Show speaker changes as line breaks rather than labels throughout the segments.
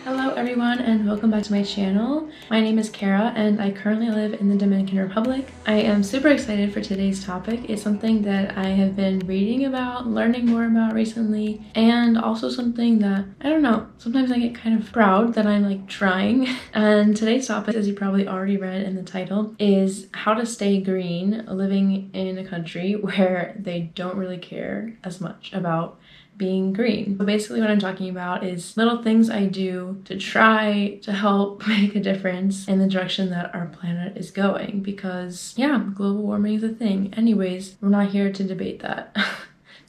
Hello everyone and welcome back to my channel. My name is Kara and I currently live in the Dominican Republic. I am super excited for today's topic. It's something that I have been reading about, learning more about recently, and also something that, I don't know, sometimes I get kind of proud that I'm like trying. And today's topic, as you probably already read in the title, is how to stay green living in a country where they don't really care as much about being green. So basically what I'm talking about is little things I do to try to help make a difference in the direction that our planet is going, because yeah, global warming is a thing. Anyways, we're not here to debate that.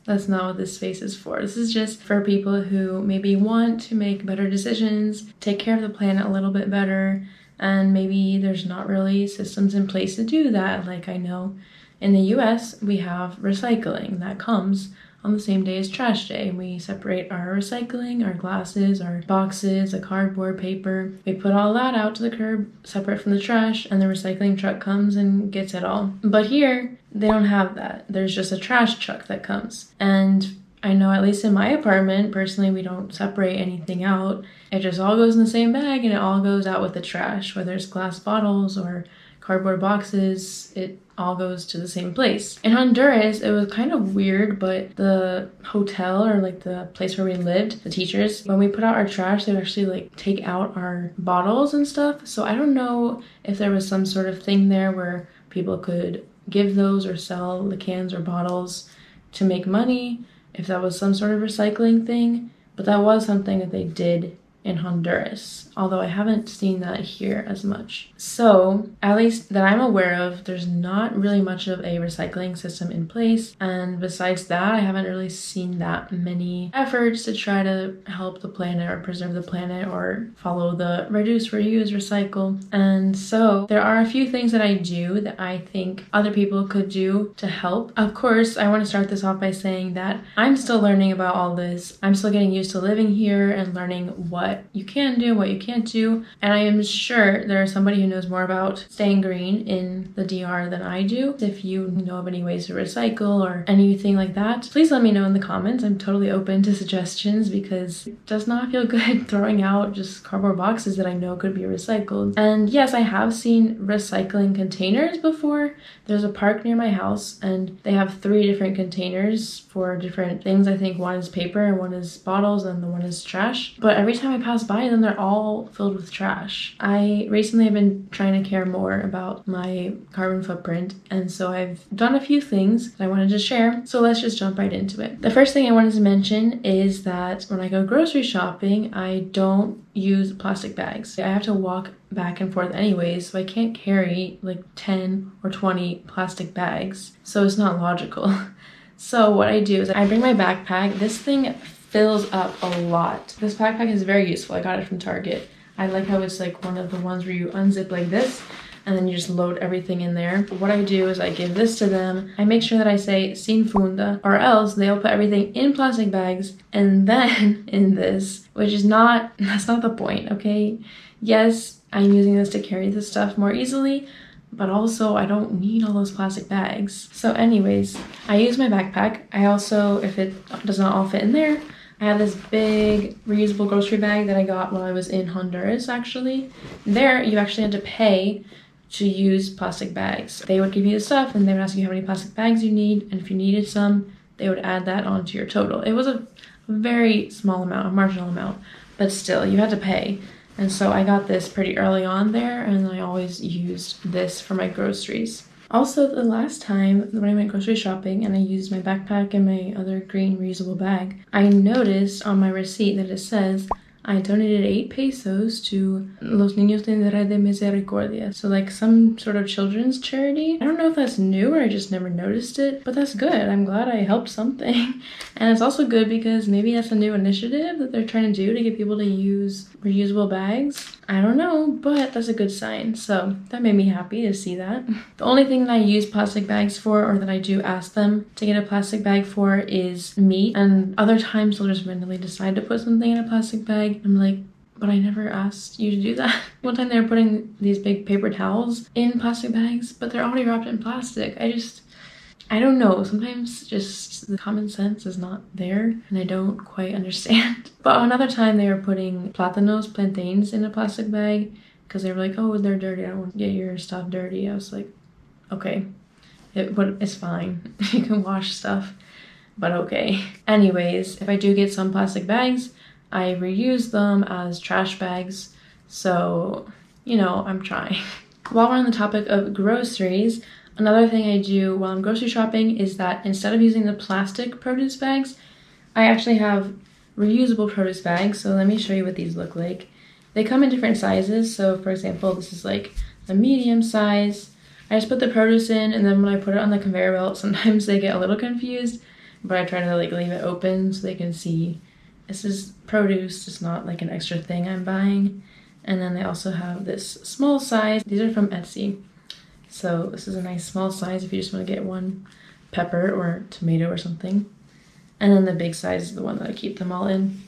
That's not what this space is for. This is just for people who maybe want to make better decisions, take care of the planet a little bit better, and maybe there's not really systems in place to do that. Like, I know in the US we have recycling that comes on the same day as trash day. We separate our recycling, our glasses, our boxes, the cardboard, paper. We put all that out to the curb, separate from the trash, and the recycling truck comes and gets it all. But here, they don't have that. There's just a trash truck that comes. And I know, at least in my apartment, personally, we don't separate anything out. It just all goes in the same bag and it all goes out with the trash, whether it's glass bottles or cardboard boxes. It all goes to the same place. In Honduras, it was kind of weird, but the hotel, or like the place where we lived, the teachers, when we put out our trash, they would actually like take out our bottles and stuff. So I don't know if there was some sort of thing there where people could give those or sell the cans or bottles to make money, if that was some sort of recycling thing, but that was something that they did in Honduras, although I haven't seen that here as much. So, at least that I'm aware of, there's not really much of a recycling system in place, and besides that, I haven't really seen that many efforts to try to help the planet or preserve the planet or follow the reduce, reuse, recycle. And so there are a few things that I do that I think other people could do to help. Of course, I want to start this off by saying that I'm still learning about all this. I'm still getting used to living here and learning what you can do, what you can't do. And I am sure there's somebody who knows more about staying green in the DR than I do. If you know of any ways to recycle or anything like that, please let me know in the comments. I'm totally open to suggestions because it does not feel good throwing out just cardboard boxes that I know could be recycled. And yes, I have seen recycling containers before. There's a park near my house and they have 3 different containers for different things. I think one is paper and one is bottles and the one is trash. But every time I pass by them, they're all filled with trash. I recently have been trying to care more about my carbon footprint, and so I've done a few things that I wanted to share. So let's just jump right into it. The first thing I wanted to mention is that when I go grocery shopping, I don't use plastic bags. I have to walk back and forth anyways, so I can't carry like 10 or 20 plastic bags. So it's not logical. So what I do is I bring my backpack. This thing fills up a lot. This backpack is very useful. I got it from Target. I like how it's like one of the ones where you unzip like this and then you just load everything in there. What I do is I give this to them. I make sure that I say sin funda, or else they'll put everything in plastic bags and then in this, which is not, that's not the point, okay? Yes, I'm using this to carry this stuff more easily, but also I don't need all those plastic bags. So anyways, I use my backpack. I also, if it does not all fit in there, I have this big reusable grocery bag that I got while I was in Honduras, actually. There, you actually had to pay to use plastic bags. They would give you the stuff and they would ask you how many plastic bags you need, and if you needed some, they would add that onto your total. It was a very small amount, a marginal amount, but still, you had to pay. And so I got this pretty early on there, and I always used this for my groceries. Also, the last time when I went grocery shopping and I used my backpack and my other green reusable bag, I noticed on my receipt that it says I donated 8 pesos to Los Niños de Red de Misericordia. So like some sort of children's charity. I don't know if that's new or I just never noticed it, but that's good. I'm glad I helped something. And it's also good because maybe that's a new initiative that they're trying to do to get people to use reusable bags. I don't know, but that's a good sign. So that made me happy to see that. The only thing that I use plastic bags for, or that I do ask them to get a plastic bag for, is meat. And other times they'll just randomly decide to put something in a plastic bag. I'm like, but I never asked you to do that. One time they were putting these big paper towels in plastic bags, but they're already wrapped in plastic. I don't know, sometimes just the common sense is not there and I don't quite understand. But another time they were putting plantains in a plastic bag because they were like, oh, they're dirty, I don't want to get your stuff dirty. I was like, okay, but it's fine. You can wash stuff, but okay. Anyways, if I do get some plastic bags, I reuse them as trash bags. So, you know, I'm trying. While we're on the topic of groceries, another thing I do while I'm grocery shopping is that instead of using the plastic produce bags, I actually have reusable produce bags. So let me show you what these look like. They come in different sizes. So for example, this is like the medium size. I just put the produce in, and then when I put it on the conveyor belt, sometimes they get a little confused, but I try to like leave it open so they can see this is produce, it's not like an extra thing I'm buying. And then they also have this small size. These are from Etsy. So this is a nice small size if you just want to get one pepper or tomato or something. And then the big size is the one that I keep them all in.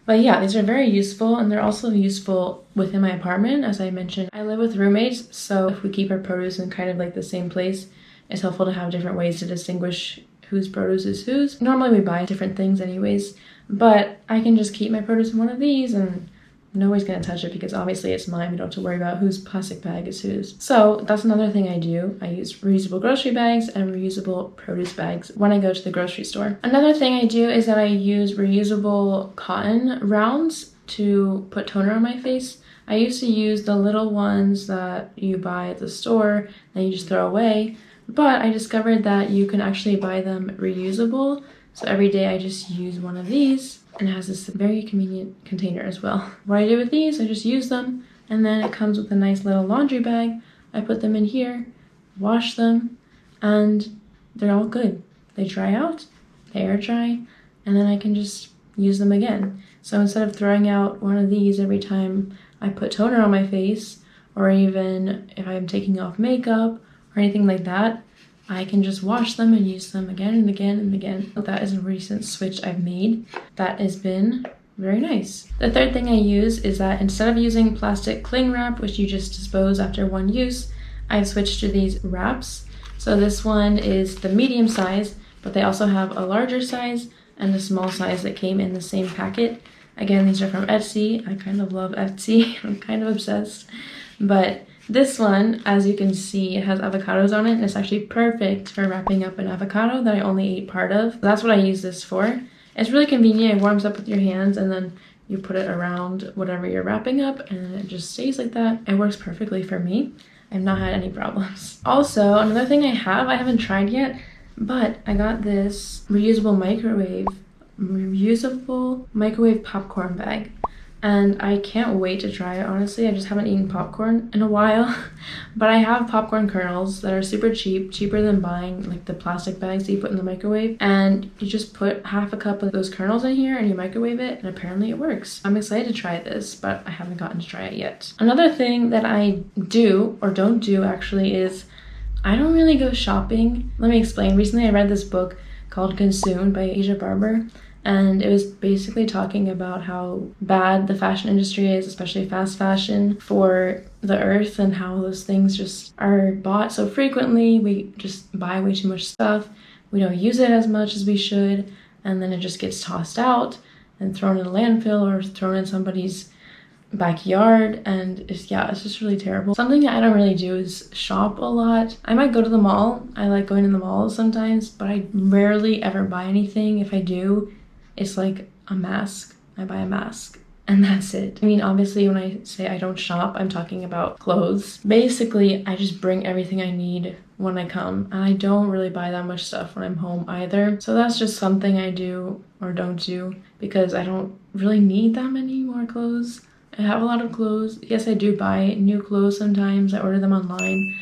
But yeah, these are very useful, and they're also useful within my apartment. As I mentioned, I live with roommates, so if we keep our produce in kind of like the same place, it's helpful to have different ways to distinguish whose produce is whose. Normally we buy different things anyways, but I can just keep my produce in one of these and nobody's gonna touch it because obviously it's mine. We don't have to worry about whose plastic bag is whose. So that's another thing I do. I use reusable grocery bags and reusable produce bags when I go to the grocery store. Another thing I do is that I use reusable cotton rounds to put toner on my face. I used to use the little ones that you buy at the store that you just throw away, but I discovered that you can actually buy them reusable. So every day I just use one of these, and it has this very convenient container as well. What I do with these, I just use them, and then it comes with a nice little laundry bag. I put them in here, wash them, and they're all good. They dry out, they air dry, and then I can just use them again. So instead of throwing out one of these every time I put toner on my face, or even if I'm taking off makeup or anything like that, I can just wash them and use them again and again and again. That is a recent switch I've made that has been very nice. The third thing I use is that instead of using plastic cling wrap, which you just dispose after one use, I've switched to these wraps. So this one is the medium size, but they also have a larger size and a small size that came in the same packet. Again, these are from Etsy. I kind of love Etsy. I'm kind of obsessed. But this one, as you can see, it has avocados on it, and it's actually perfect for wrapping up an avocado that I only ate part of. That's what I use this for. It's really convenient. It warms up with your hands, and then you put it around whatever you're wrapping up, and it just stays like that. It works perfectly for me. I've not had any problems. Also, another thing I haven't tried yet, but I got this reusable microwave popcorn bag. And I can't wait to try it, honestly. I just haven't eaten popcorn in a while. But I have popcorn kernels that are super cheap, cheaper than buying like the plastic bags that you put in the microwave. And you just put half a cup of those kernels in here and you microwave it, and apparently it works. I'm excited to try this, but I haven't gotten to try it yet. Another thing that I do, or don't do actually, is I don't really go shopping. Let me explain. Recently I read this book called Consumed by Asia Barber. And it was basically talking about how bad the fashion industry is, especially fast fashion, for the earth, and how those things just are bought so frequently. We just buy way too much stuff. We don't use it as much as we should, and then it just gets tossed out and thrown in a landfill or thrown in somebody's backyard, and it's just really terrible. Something that I don't really do is shop a lot. I might go to the mall. I like going to the mall sometimes, but I rarely ever buy anything. If I do, it's like a mask. I buy a mask and that's it. I mean, obviously when I say I don't shop, I'm talking about clothes. Basically, I just bring everything I need when I come, and I don't really buy that much stuff when I'm home either. So that's just something I do or don't do because I don't really need that many more clothes. I have a lot of clothes. Yes, I do buy new clothes sometimes. I order them online,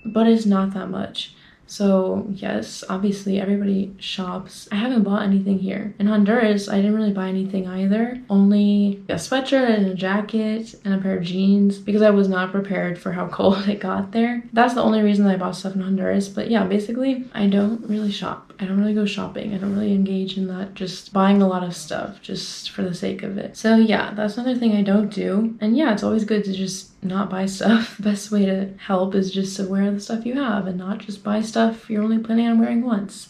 but it's not that much. So yes, obviously everybody shops. I haven't bought anything here. In Honduras, I didn't really buy anything either. Only a sweatshirt and a jacket and a pair of jeans because I was not prepared for how cold it got there. That's the only reason I bought stuff in Honduras. But yeah, basically I don't really shop. I don't really go shopping. I don't really engage in that, just buying a lot of stuff just for the sake of it. So yeah, that's another thing I don't do. And yeah, it's always good to just not buy stuff. The best way to help is just to wear the stuff you have and not just buy stuff you're only planning on wearing once.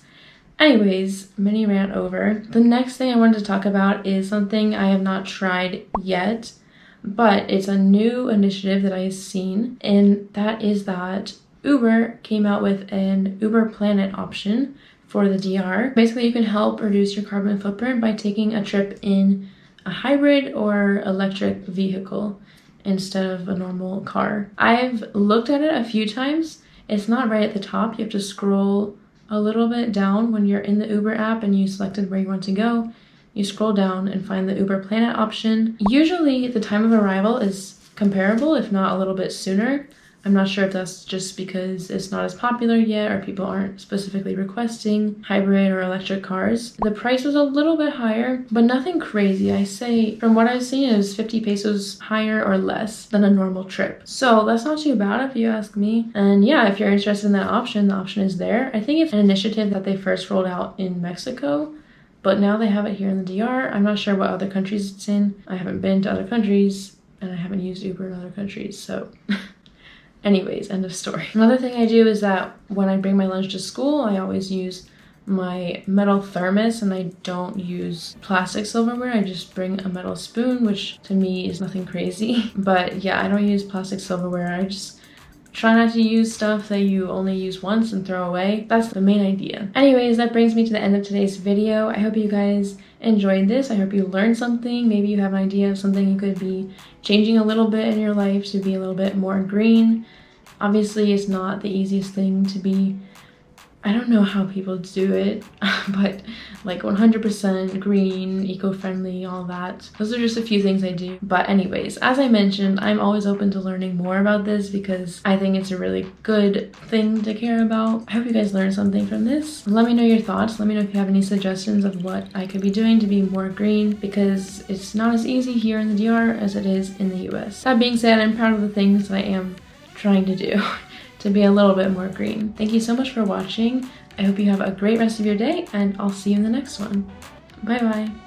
Anyways, mini rant over. The next thing I wanted to talk about is something I have not tried yet, but it's a new initiative that I've seen, and that is that Uber came out with an Uber Planet option for the DR. Basically, you can help reduce your carbon footprint by taking a trip in a hybrid or electric vehicle instead of a normal car. I've looked at it a few times. It's not right at the top. You have to scroll a little bit down when you're in the Uber app and you selected where you want to go. You scroll down and find the Uber Planet option. Usually the time of arrival is comparable, if not a little bit sooner. I'm not sure if that's just because it's not as popular yet or people aren't specifically requesting hybrid or electric cars. The price was a little bit higher, but nothing crazy. I say from what I've seen, it was 50 pesos higher or less than a normal trip. So that's not too bad if you ask me. And yeah, if you're interested in that option, the option is there. I think it's an initiative that they first rolled out in Mexico, but now they have it here in the DR. I'm not sure what other countries it's in. I haven't been to other countries and I haven't used Uber in other countries, so anyways, end of story. Another thing I do is that when I bring my lunch to school, I always use my metal thermos and I don't use plastic silverware. I just bring a metal spoon, which to me is nothing crazy. But yeah, I don't use plastic silverware. I just try not to use stuff that you only use once and throw away. That's the main idea. Anyways, that brings me to the end of today's video. I hope you guys enjoyed this. I hope you learned something. Maybe you have an idea of something you could be changing a little bit in your life to be a little bit more green. Obviously, it's not the easiest thing to be, I don't know how people do it, but like 100% green, eco-friendly, all that. Those are just a few things I do. But anyways, as I mentioned, I'm always open to learning more about this because I think it's a really good thing to care about. I hope you guys learned something from this. Let me know your thoughts. Let me know if you have any suggestions of what I could be doing to be more green, because it's not as easy here in the DR as it is in the US. That being said, I'm proud of the things that I am trying to do to be a little bit more green. Thank you so much for watching. I hope you have a great rest of your day and I'll see you in the next one. Bye bye.